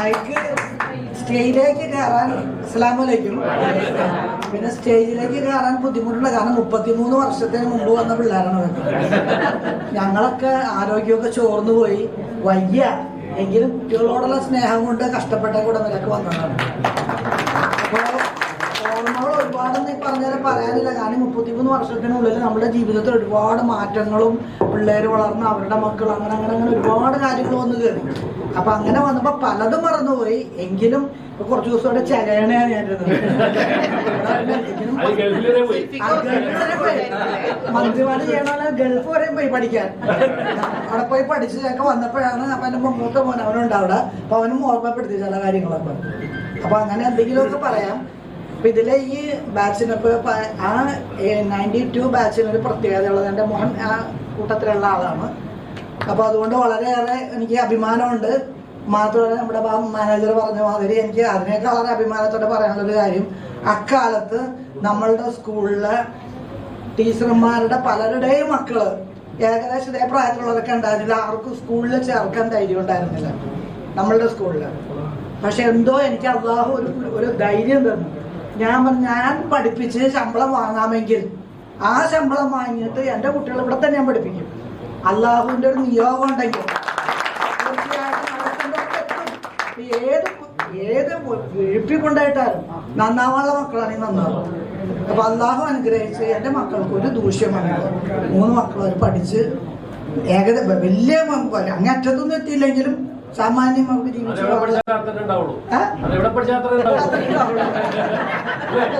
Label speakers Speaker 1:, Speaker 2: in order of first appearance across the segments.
Speaker 1: Mic സ്റ്റേജിലേക്ക് കയറാൻ അസ്സലാമലൈക്കും. പിന്നെ സ്റ്റേജിലേക്ക് കയറാൻ ബുദ്ധിമുട്ടുണ്ട്. കാരണം 33 വർഷത്തിന് മുമ്പ് വന്ന പിള്ളേരാണ്. ഞങ്ങളൊക്കെ ആരോഗ്യമൊക്കെ ചോർന്നു പോയി. വയ്യ എങ്കിലും കുട്ടികളോടുള്ള സ്നേഹം കൊണ്ട് കഷ്ടപ്പെട്ട കൂടെ നിലക്ക് വന്നതാണ്. അപ്പോൾ ഓർമ്മകൾ ഒരുപാടൊന്നും ഈ പറഞ്ഞാൽ പറയാനില്ല. കാരണം 33 വർഷത്തിനുള്ളിൽ നമ്മുടെ ജീവിതത്തിൽ ഒരുപാട് മാറ്റങ്ങളും പിള്ളേർ വളർന്ന് അവരുടെ മക്കൾ അങ്ങനെ അങ്ങനെ അങ്ങനെ ഒരുപാട് കാര്യങ്ങൾ വന്നു കയറി. അപ്പൊ അങ്ങനെ വന്നപ്പോൾ പലതും മറന്നുപോയി. എങ്കിലും കുറച്ച് ദിവസം കൂടെ ചകയണയാണ് ഞാനിരുന്നത്. മന്ത്രിമാര് ചെയ്യണ ഗൾഫ് വരെ പോയി പഠിക്കാൻ. അവിടെ പോയി പഠിച്ച് ഞങ്ങൾക്ക് വന്നപ്പോഴാണ് അപ്പൊ എന്റെ മൂത്ത മോൻ അവനുണ്ട് അവിടെ. അപ്പൊ അവനും ഓർമ്മപ്പെടുത്തി ചില കാര്യങ്ങളൊക്കെ. അപ്പൊ അങ്ങനെ എന്തെങ്കിലുമൊക്കെ പറയാം. അപ്പൊ ഇതിലെ ഈ ബാച്ചിനൊക്കെ ആ 92 ബാച്ചിനൊരു പ്രത്യേകത ഉള്ളത്. എൻ്റെ മോൻ ആ കൂട്ടത്തിലുള്ള ആളാണ്. അപ്പൊ അതുകൊണ്ട് വളരെയേറെ എനിക്ക് അഭിമാനമുണ്ട്. മാത്രമല്ല നമ്മുടെ മാനേജർ പറഞ്ഞ മാതിരി എനിക്ക് അതിനേക്കാൾ വളരെ അഭിമാനത്തോടെ പറയാനുള്ളൊരു കാര്യം, അക്കാലത്ത് നമ്മളുടെ സ്കൂളിലെ ടീച്ചർമാരുടെ പലരുടെയും മക്കള് ഏകദേശം ഇതേ പ്രായത്തിലുള്ളവരൊക്കെ ഉണ്ടായിരുന്നില്ല. ആർക്കും സ്കൂളിൽ ചേർക്കാൻ ധൈര്യം ഉണ്ടായിരുന്നില്ല നമ്മളുടെ സ്കൂളിൽ. പക്ഷെ എന്തോ എനിക്ക് അള്ളാഹു ഒരു ധൈര്യം തന്നു. ഞാൻ പഠിപ്പിച്ച് ശമ്പളം വാങ്ങാമെങ്കിൽ ആ ശമ്പളം വാങ്ങിയിട്ട് എൻ്റെ കുട്ടികൾ ഇവിടെ തന്നെ ഞാൻ പഠിപ്പിക്കും. അള്ളാഹുവിൻ്റെ ഒരു നിയോഗം ഉണ്ടെങ്കിൽ തീർച്ചയായിട്ടും ഏത് വീഴ്പി കൊണ്ടായിട്ടാലും നന്നാവാനുള്ള മക്കളാണെങ്കിൽ നന്നാവും. അപ്പൊ അള്ളാഹു അനുഗ്രഹിച്ച് എൻ്റെ മക്കൾക്ക് ഒരു ദൂഷ്യമാണ്. 3 മക്കൾ അവർ പഠിച്ച് വലിയ അങ്ങറ്റത്തൊന്നും എത്തിയില്ലെങ്കിലും സാമാന്യം അവർക്ക് ജീവിച്ചു.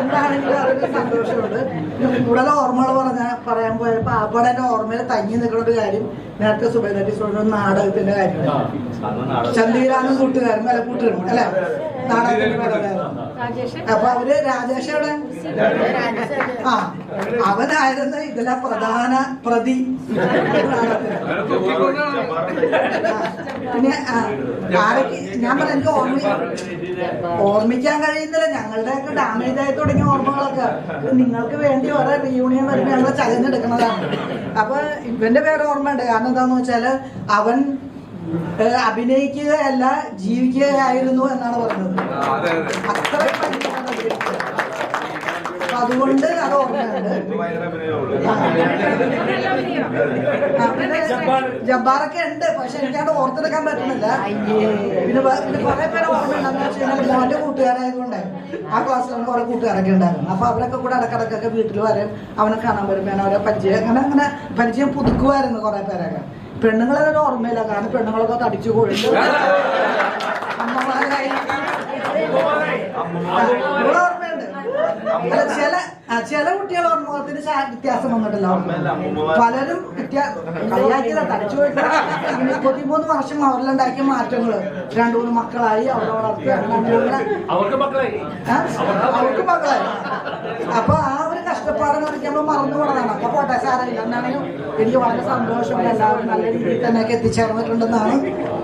Speaker 1: എന്താണെങ്കിലും അതൊരു സന്തോഷമുണ്ട്. കൂടുതൽ ഓർമ്മകൾ പറയാൻ പോയപ്പോ ആപ്പാടെ എന്റെ ഓർമ്മയിൽ തങ്ങി നിൽക്കുന്ന ഒരു കാര്യം, നേരത്തെ സുബൈദാറ്റീസ് നാടകത്തിന്റെ കാര്യമാണ്. ചന്ദീരാനും കൂട്ടുകാരും വില കൂട്ടുകാരും അല്ലെ നാടകത്തിന്റെ. അപ്പൊ അവര് രാജേഷയുടെ അവനായിരുന്നു ഇതിലെ പ്രധാന പ്രതി. പിന്നെ ആരൊക്കെ ഞാൻ പറയാം, എനിക്ക് ഓർമ്മിക്കാൻ കഴിയുന്നില്ല. ഞങ്ങളുടെയൊക്കെ ഡാമേജ് ആയി തുടങ്ങിയ ഓർമ്മകളൊക്കെ നിങ്ങൾക്ക് വേണ്ടി ഓരോ റീയൂണിയൻ വരുമ്പോൾ ഞങ്ങൾ ചലഞ്ഞെടുക്കുന്നതാണ്. അപ്പൊ ഇവന്റെ പേര് ഓർമ്മയുണ്ട്. കാരണം എന്താന്ന് വെച്ചാല് അവൻ അഭിനയിക്കുകയല്ല ജീവിക്കുകയായിരുന്നു എന്നാണ് പറഞ്ഞത്. അത്രയും അതുകൊണ്ട് അത് ഓർമ്മയുണ്ട്. ജബ്ബാറൊക്കെ ഉണ്ട്, പക്ഷെ എനിക്കത് ഓർത്തെടുക്കാൻ പറ്റുന്നില്ല. പിന്നെ കുറെ പേരെ ഓർമ്മയുണ്ടെന്ന് വെച്ച് കഴിഞ്ഞാൽ മോന്റെ കൂട്ടുകാരായതുകൊണ്ട് ആ ക്ലാസ്സിലാണ് കുറെ കൂട്ടുകാരൊക്കെ ഉണ്ടായിരുന്നു. അപ്പൊ അവരൊക്കെ കൂടെ ഇടക്കിടക്കൊക്കെ വീട്ടിൽ വരും, അവനെ കാണാൻ വരും, ഞാൻ അവരെ അങ്ങനെ പരിചയം പുതുക്കുമായിരുന്നു കുറെ പേരൊക്കെ. പെണ്ണുങ്ങളതൊരു ഓർമ്മയില്ല, കാരണം പെണ്ണുങ്ങളൊക്കെ തടിച്ചു കൊഴിഞ്ഞു ഓർമ്മയുണ്ട്. ചില കുട്ടികൾ ഓർമ്മത്തിന് വ്യത്യാസം വന്നിട്ടല്ലോ. പലരും കളിയാക്കിയതാ തടിച്ചു പോയിട്ട്. 33 വർഷം അവരിലുണ്ടാക്കിയ മാറ്റങ്ങള് 2-3 മക്കളായി, അവരെ വളർത്തി, അവർക്ക് മക്കളായി. അപ്പൊ ആ ഒരു കഷ്ടപ്പാടെന്ന് പറഞ്ഞാൽ നമ്മൾ മറന്നു പോണതാണ്. അപ്പൊ പോട്ടെ, സാരമില്ല. എന്നാണെങ്കിലും എനിക്ക് വളരെ സന്തോഷം. എല്ലാവരും നല്ല രീതിയിൽ തന്നെയൊക്കെ എത്തിച്ചേർന്നിട്ടുണ്ടെന്നാണ്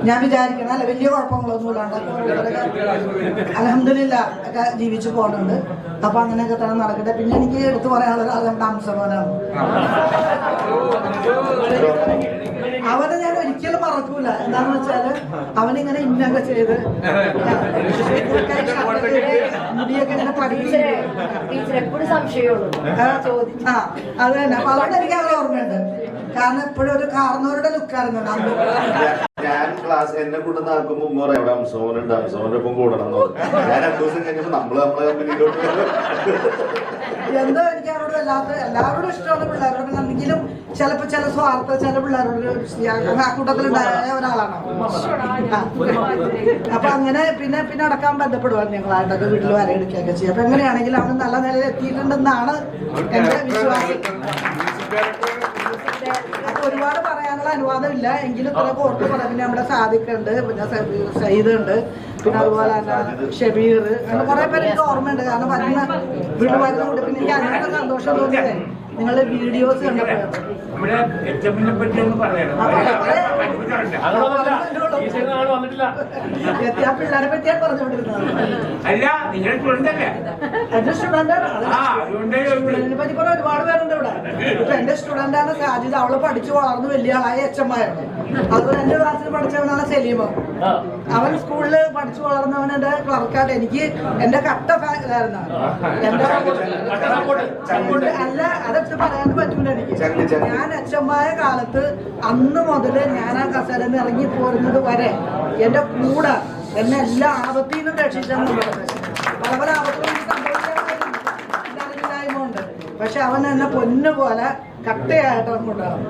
Speaker 1: ഞാൻ വിചാരിക്കണം. അല്ല, വലിയ കുഴപ്പങ്ങളൊന്നും ഇല്ലാണ്ട് അൽഹംദുലില്ലാ ഒക്കെ ജീവിച്ചു പോകുന്നുണ്ട്. അപ്പൊ അങ്ങനെയൊക്കെ തന്നെ നടക്കട്ടെ. പിന്നെ എനിക്ക് എടുത്തു പറയാനുള്ളത് അത് നമ്മുടെ അംസമോനാണ്. അവനെ ഞാൻ ഒരിക്കലും മറക്കൂല. എന്താണെന്ന് വെച്ചാല് അവനിങ്ങനെ ഇന്നൊക്കെ ചെയ്ത് മുടിയൊക്കെ ഇങ്ങനെ പഠിപ്പിച്ചു. അത് തന്നെ. അപ്പൊ അതുകൊണ്ട് എനിക്ക് അവരെ ഓർമ്മയുണ്ട്. കാരണം എപ്പോഴും ഒരു കാർന്നവരുടെ ലുക്കായിരുന്നു.
Speaker 2: ഞാൻ ക്ലാസ് എന്നെ കൊണ്ട് നാക്കുമ്പോ ഉമ്മ എവിടെ അംസോനുണ്ട്, അംസോന്റെ ഒപ്പം കൂടണം. ഞാൻ 2 ദിവസം കഴിഞ്ഞപ്പോ നമ്മളെ കമ്പനിയിലോട്ട്
Speaker 1: എന്തോ എനിക്ക് അവരോട് എല്ലാവരോടും ഇഷ്ടമുള്ള പിള്ളേരോട് എന്തെങ്കിലും ചിലപ്പോ ചില സ്വാർത്ഥ ചില പിള്ളേരോട് ആ കൂട്ടത്തിലുണ്ടായ ഒരാളാണ്. അപ്പൊ അങ്ങനെ പിന്നെ അടക്കാൻ ബന്ധപ്പെടുവാണ് ഞങ്ങളായിട്ടൊക്കെ വീട്ടിൽ വരയെടുക്കുകയൊക്കെ ചെയ്യും. അപ്പൊ എങ്ങനെയാണെങ്കിലും അവന് നല്ല നിലയിൽ എത്തിയിട്ടുണ്ടെന്നാണ് എന്റെ വിശ്വാസം. അപ്പൊ ഒരുപാട് പറയാനുള്ള അനുവാദമില്ല, എങ്കിലും കുറെ ഓർത്ത് പറയാം. പിന്നെ നമ്മുടെ സാദിഖുണ്ട്, പിന്നെ സയ്യിദ് ഉണ്ട്, പിന്നെ അതുപോലെ തന്നെ ഷബീർ, അങ്ങനെ കുറെ പേര് എനിക്ക് ഓർമ്മയുണ്ട്. കാരണം വീട്ടിൽ വരുന്നുണ്ട്. പിന്നെ എനിക്ക് അതിനൊക്കെ സന്തോഷം തോന്നിയത് നിങ്ങളുടെ വീഡിയോസ് കണ്ടപ്പോഴാണ്. എത്തിയാ പിള്ളേരെ പറ്റിയാ പറഞ്ഞുകൊണ്ടിരുന്നത്.
Speaker 3: അല്ല നിങ്ങൾ സ്റ്റുഡന്റ്
Speaker 1: എന്റെ സ്റ്റുഡന്റാണ്. സ്റ്റുഡന്റിനെ പറ്റി പറഞ്ഞ ഒരുപാട് പേരുണ്ട് ഇവിടെ. ഇപ്പൊ എന്റെ സ്റ്റുഡന്റാണ് സാജിദ്. അവള് പഠിച്ചു വളർന്ന് വലിയ ആളായ എച്ചമ്മാരാണ്. അതുപോലെ എന്റെ ക്ലാസ്സിൽ പഠിച്ചവനാണ് സലീമ. അവൻ സ്കൂളില് പഠിച്ചു വളർന്നവൻ എന്റെ ക്ലർക്കായിട്ട് എനിക്ക് എന്റെ കട്ട ഫാനായിരുന്നു. അല്ല, അതൊക്കെ പറയാൻ പറ്റൂല എനിക്ക്. ഞാൻ എച്ചമ്മായ കാലത്ത് അന്ന് മുതല് ഞാൻ ആ കസേരന്ന് ഇറങ്ങി പോരുന്നത് വരെ എന്റെ കൂടെ എന്നെ എല്ലാ ആപത്തിൽ നിന്നും രക്ഷിച്ചെന്ന് പല പല ആപത്തുകളും സംഭവിക്കാറുണ്ട്. പക്ഷെ അവൻ എന്നെ പൊന്നു പോലെ കട്ടയായിട്ട് കൊണ്ടുപോകും.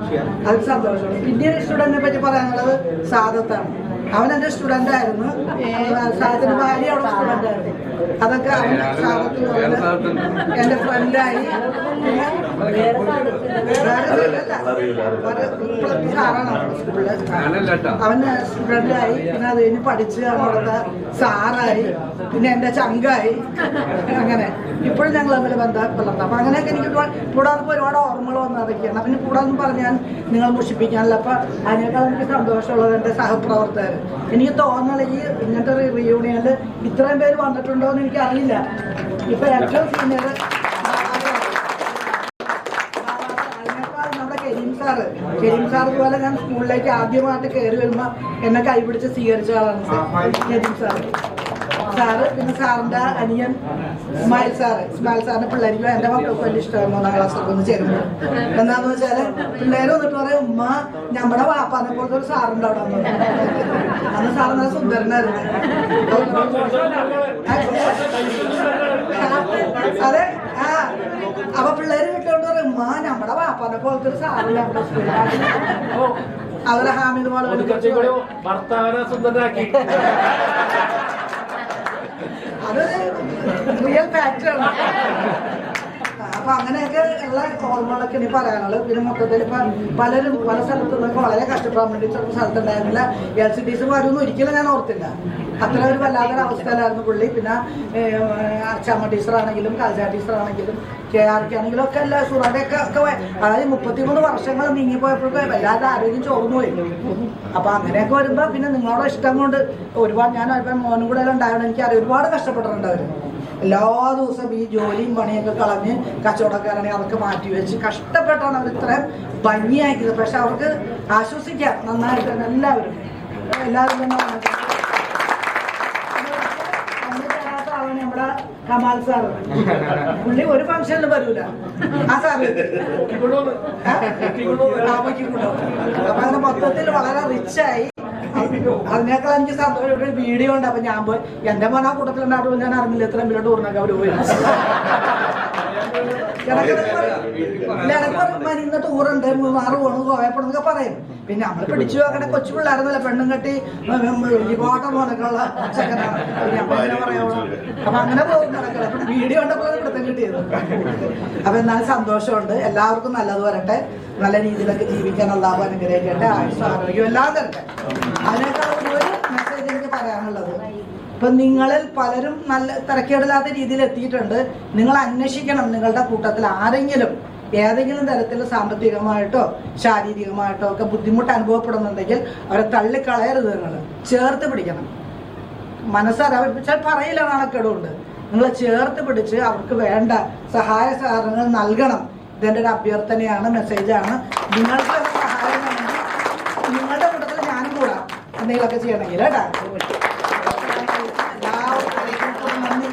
Speaker 1: അതിൽ സന്തോഷമാണ്. പിന്നീട് സ്റ്റുഡന്റിനെ പറ്റി പറയാനുള്ളത് സാദത്താണ്. അവൻ എന്റെ സ്റ്റുഡന്റ് ആയിരുന്നു. സാദത്തിന് ഭാര്യ അവിടെ സ്റ്റുഡന്റ് ആയിരുന്നു. അതൊക്കെ അവൻ സാദത്ത് എന്റെ ഫ്രണ്ടായി. സാറാണ് സ്കൂളില്. അവന് സ്റ്റുഡന്റായി. പിന്നെ അത് കഴിഞ്ഞ് പഠിച്ച് അവിടുത്തെ സാറായി. പിന്നെ എന്റെ ചങ്കായി. അങ്ങനെ ഇപ്പോഴും ഞങ്ങൾ തമ്മിൽ ബന്ധം പുലർത്താം. അപ്പൊ അങ്ങനെയൊക്കെ എനിക്ക് കൂടാതെ ഒരുപാട് ഓർമ്മകൾ വന്നതൊക്കെയാണ്. പിന്നെ കൂടാതെ പറഞ്ഞാൽ നിങ്ങൾ മുഷിപ്പിക്കാനല്ല. അപ്പൊ അതിനേക്കാൾ എനിക്ക് സന്തോഷമുള്ളത് എന്റെ സഹപ്രവർത്തകർ. എനിക്ക് തോന്നുന്നത് ഈ ഇങ്ങനത്തെ റിയൂണിയനിൽ ഇത്രയും പേര് വന്നിട്ടുണ്ടോ എന്ന് എനിക്ക് അറിയില്ല. ഇപ്പൊ ഏറ്റവും സീനിയർ നമ്മുടെ കരീം സാറ് പോലെ ഞാൻ സ്കൂളിലേക്ക് ആദ്യമായിട്ട് കയറി വരുമ്പോ എന്നെ കൈപിടിച്ച് സ്വീകരിച്ച ആളാണ് കരീം സാറ്. പിന്നെ സാറിന്റെ അനിയൻ ഇസ്മായിൽ സാറിന്റെ പിള്ളേർക്ക് എന്റെ മക്കൾക്ക് വലിയ ഇഷ്ടമായിരുന്നു 1-ാം ക്ലാസ്സിലൊക്കെ ഒന്ന് ചേരുമ്പോൾ. എന്താന്ന് വെച്ചാല് പിള്ളേര് വന്നിട്ട് പറയും, ഉമ്മ നമ്മുടെ വാപ്പാനെ പോലത്തെ ഒരു സാറുണ്ട് അവിടെ വന്നു. അന്ന് സാറ് നല്ല സുന്ദരനായിരുന്നു. അതെ. അപ്പൊ പിള്ളേര് കിട്ടുകൊണ്ട് പറയും, ഉമ്മ നമ്മുടെ വാപ്പാനെ പോലത്തെ ഒരു സാറുണ്ട് അവിടെ സ്കൂളിൽ. അവരെ ഹാമിദ് പോലെ അതൊരു റിയൽ ഫാക്ടറാണ്. അപ്പൊ അങ്ങനെയൊക്കെ ഉള്ള ഓർമ്മകളൊക്കെ ഇനി പറയാനുള്ളത്. പിന്നെ മൊത്തത്തിൽ ഇപ്പൊ പലരും പല സ്ഥലത്തു നിന്നൊക്കെ വളരെ കഷ്ടപ്പെടാൻ വേണ്ടി ചില സ്ഥലത്തുണ്ടായിരുന്നില്ല. LCTs വരുമെന്ന് ഒരിക്കലും ഞാൻ ഓർത്തില്ല. അത്ര ഒരു വല്ലാത്തൊരു അവസ്ഥയിലായിരുന്നു പുള്ളി. പിന്നെ ചമ്മ ടീച്ചറാണെങ്കിലും കൽജ ടീച്ചറാണെങ്കിലും KRK ആണെങ്കിലും ഒക്കെ എല്ലാ സുറാടെയൊക്കെ അതായത് 33 വർഷങ്ങൾ നീങ്ങിപ്പോയപ്പോഴൊക്കെ വല്ലാതെ ആരോഗ്യം ചോർന്നു പോയി. അപ്പൊ അങ്ങനെയൊക്കെ വരുമ്പോ പിന്നെ നിങ്ങളുടെ ഇഷ്ടം കൊണ്ട് ഒരുപാട് ഞാൻ മോനും കൂടെ എല്ലാം ഉണ്ടായതുകൊണ്ട് എനിക്കറിയാം ഒരുപാട് കഷ്ടപ്പെട്ടിട്ടുണ്ട് അവര്. എല്ലാ ദിവസവും ഈ ജോലിയും പണിയൊക്കെ കളഞ്ഞ് കച്ചവടക്കാരാണെങ്കിൽ അതൊക്കെ മാറ്റി വെച്ച് കഷ്ടപ്പെട്ടാണ് അവർ ഇത്രയും ഭംഗിയാക്കിയത്. പക്ഷെ അവർക്ക് ആശ്വസിക്കാം നന്നായിട്ട് തന്നെ എല്ലാവരും തന്നെ നമ്മുടെ കമാൽ സാറ്. പുള്ളി ഒരു ഫംഗ്ഷനിൽ വരൂല. ആ സാറ് അപ്പൊ അങ്ങനെ മൊത്തത്തിൽ വളരെ റിച്ചായി. അതിനേക്കാൾ എനിക്ക് സന്തോഷം. ഒരു വീഡിയോ ഉണ്ട്. അപ്പൊ ഞാൻ പോയി എന്റെ മോൻ ആ കൂട്ടത്തിലുണ്ടായിട്ട് ഞാൻ അറിഞ്ഞില്ല എത്ര മിനിറ്റ് ടൂറിനൊക്കെ അവര് പോയി. ഇന്ന് ടൂറുണ്ട് 3-6 പോണു പോയപ്പോഴെന്നൊക്കെ പറയും. പിന്നെ നമ്മൾ പിടിച്ചു അങ്ങനെ കൊച്ചു പിള്ളേരുന്നല്ല പെണ്ണും കെട്ടി കോട്ടം പോലൊക്കെ ഉള്ള ചെക്കനാണ്. അങ്ങനെ പറയാമോ. അപ്പൊ അങ്ങനെ പോകും നടക്കണം. അപ്പൊ വീഡിയോ ഉണ്ടപ്പോൾ പിടുത്തം കിട്ടിയത്. അപ്പൊ എന്നാലും സന്തോഷമുണ്ട്. എല്ലാവർക്കും നല്ലത് വരട്ടെ. നല്ല രീതിയിലൊക്കെ ജീവിക്കാൻ അല്ലാഹു അനുഗ്രഹിക്കട്ടെ. ആയുസ്സും ആരോഗ്യം എല്ലാം തരട്ടെ. അതിനേക്കാൾ ഒരു മെസ്സേജ് എനിക്ക് പറയാനുള്ളത്, ഇപ്പൊ നിങ്ങളിൽ പലരും നല്ല തിരക്കേടില്ലാത്ത രീതിയിൽ എത്തിയിട്ടുണ്ട്. നിങ്ങൾ അന്വേഷിക്കണം നിങ്ങളുടെ കൂട്ടത്തിൽ ആരെങ്കിലും ഏതെങ്കിലും തരത്തിൽ സാമ്പത്തികമായിട്ടോ ശാരീരികമായിട്ടോ ഒക്കെ ബുദ്ധിമുട്ട് അനുഭവപ്പെടുന്നുണ്ടെങ്കിൽ അവരെ തള്ളിക്കളയരുത്. നിങ്ങൾ ചേർത്ത് പിടിക്കണം. മനസ്സറിയാൻ പറയില്ല നാണക്കേടുണ്ട്. നിങ്ങൾ ചേർത്ത് പിടിച്ച് അവർക്ക് വേണ്ട സഹായ സഹകരണങ്ങൾ നൽകണം. ഇതെൻ്റെ ഒരു അഭ്യർത്ഥനയാണ്, മെസ്സേജാണ്. നിങ്ങൾക്ക് സഹായം വേണമെങ്കിൽ നിങ്ങളുടെ കൂട്ടത്തിൽ ഞാനും കൂടാം എന്തെങ്കിലുമൊക്കെ ചെയ്യണമെങ്കിൽ കേട്ടോ. എല്ലാവർക്കും നന്ദി.